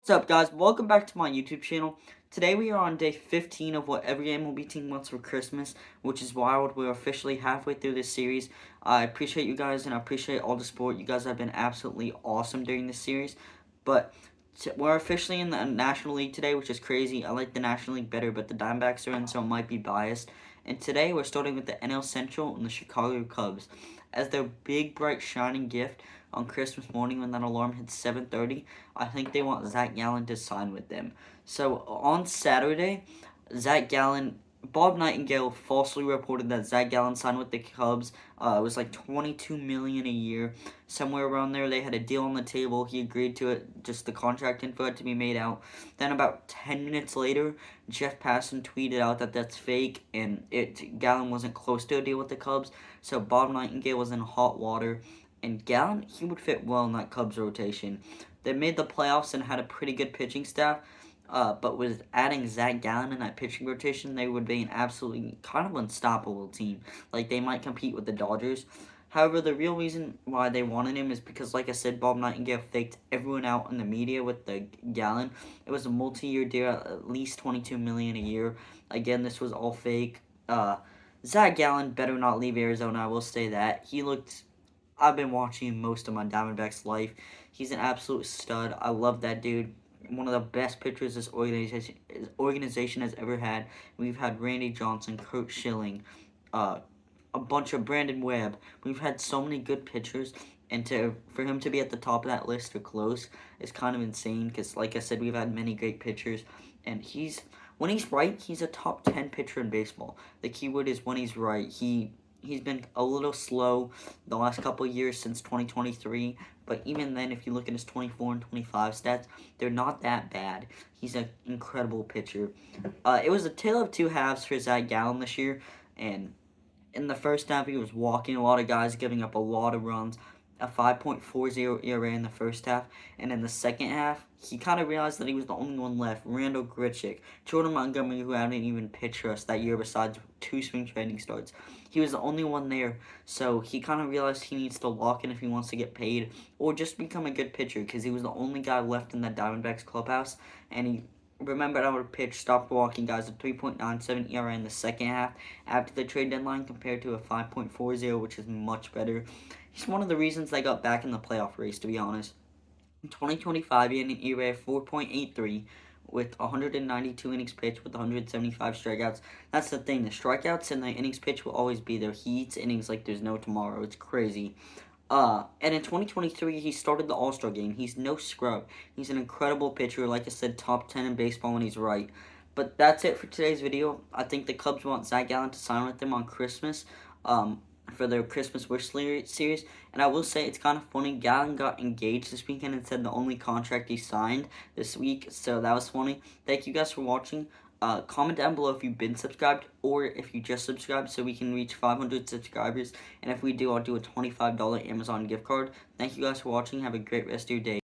What's up, guys? Welcome back to my YouTube channel. Today we are on day 15 of what every MLB team wants for Christmas, which is wild. We're officially halfway through this series. I appreciate you guys and I appreciate all the support. You guys have been absolutely awesome during this series. But we're officially in the National League today, which is crazy. I like the National League better, but the Diamondbacks are in, so it might be biased. And today we're starting with the NL Central and the Chicago Cubs. As their big, bright, shining gift on Christmas morning when that alarm hits 7:30, I think they want Zach Gallen to sign with them. So on Saturday, Bob Nightingale falsely reported that Zach Gallen signed with the Cubs. It was like $22 million a year, somewhere around there. They had a deal on the table. He agreed to it. Just the contract info had to be made out. Then about 10 minutes later, Jeff Passan tweeted out that that's fake, and Gallen wasn't close to a deal with the Cubs. So Bob Nightingale was in hot water, and Gallen, he would fit well in that Cubs rotation. They made the playoffs and had a pretty good pitching staff. But with adding Zach Gallen in that pitching rotation, they would be an absolutely kind of unstoppable team. Like, they might compete with the Dodgers. However, the real reason why they wanted him is because, like I said, Bob Nightingale faked everyone out in the media with the Gallen. It was a multi-year deal, at least $22 million a year. Again, this was all fake. Zach Gallen better not leave Arizona. I will say that. I've been watching him most of my Diamondbacks life. He's an absolute stud. I love that dude. One of the best pitchers this organization has ever had. We've had Randy Johnson, Kurt Schilling, a bunch of Brandon Webb. We've had so many good pitchers, and for him to be at the top of that list or close is kind of insane. Because, like I said, we've had many great pitchers, and when he's right, he's a top 10 pitcher in baseball. The keyword is when he's right. He's been a little slow the last couple of years since 2023, but even then, if you look at his 24 and 25 stats, they're not that bad. He's an incredible pitcher. It was a tale of two halves for Zach Gallen this year, and in the first half, he was walking a lot of guys, giving up a lot of runs, a 5.40 ERA in the first half, and in the second half, he kind of realized that he was the only one left. Randall Grichuk, Jordan Montgomery, who hadn't even pitched for us that year besides 2 spring training starts. He was the only one there, so he kind of realized he needs to lock in if he wants to get paid, or just become a good pitcher, because he was the only guy left in that Diamondbacks clubhouse, and he remembered our pitch, stopped walking guys, a 3.97 ERA in the second half after the trade deadline compared to a 5.40, which is much better. He's one of the reasons they got back in the playoff race, to be honest. In 2025, he had an ERA of 4.83 with 192 innings pitched with 175 strikeouts. That's the thing. The strikeouts and the innings pitched will always be there. He eats innings like there's no tomorrow. It's crazy. And in 2023, he started the All-Star game. He's no scrub. He's an incredible pitcher. Like I said, top 10 in baseball when he's right. But that's it for today's video. I think the Cubs want Zach Gallen to sign with them on Christmas. For their Christmas Wish series. And I will say it's kind of funny. Gallen got engaged this weekend and said the only contract he signed this week. So that was funny. Thank you guys for watching. Comment down below if you've been subscribed or if you just subscribed so we can reach 500 subscribers. And if we do, I'll do a $25 Amazon gift card. Thank you guys for watching. Have a great rest of your day.